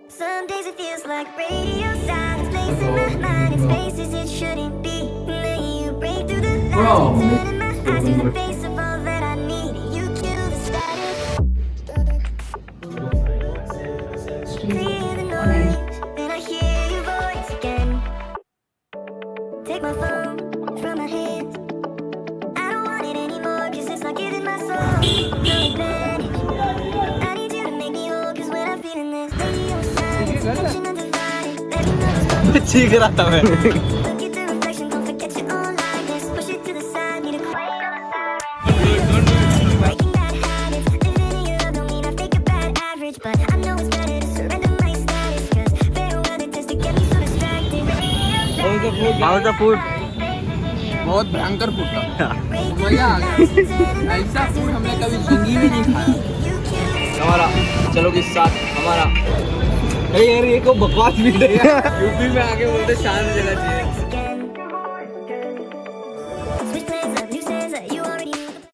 Some days it feels like radio silence, place in my mind in spaces it shouldn't be. And then you break through the lines, turning my eyes to the face of all that I need. You kill the static, clear the noise, then I hear your voice again. Take my phone from my hands, I don't want it anymore, cause it's not giving my soul no advantage. I need you to make me whole, cause when I'm feeling this radio silence, connection undivided, let me know what's चीख रहा था मैं look at the reflection, don't forget your own likeness. Push it to the side, need a quiet on the side. Breaking bad habits, living in your love don't mean I fake a bad average, but I know it's better to surrender my status, cause fair weather tends to get me so distracted. How was the food? बहुत भयंकर food था, मजा आ गया। ऐसा food हमने कभी जिंदगी में नहीं खाया। हमारा चलो के साथ हमारा अरे यार ये को बकवास भी है यूपी में आके बोलते शांत जगह चाहिए।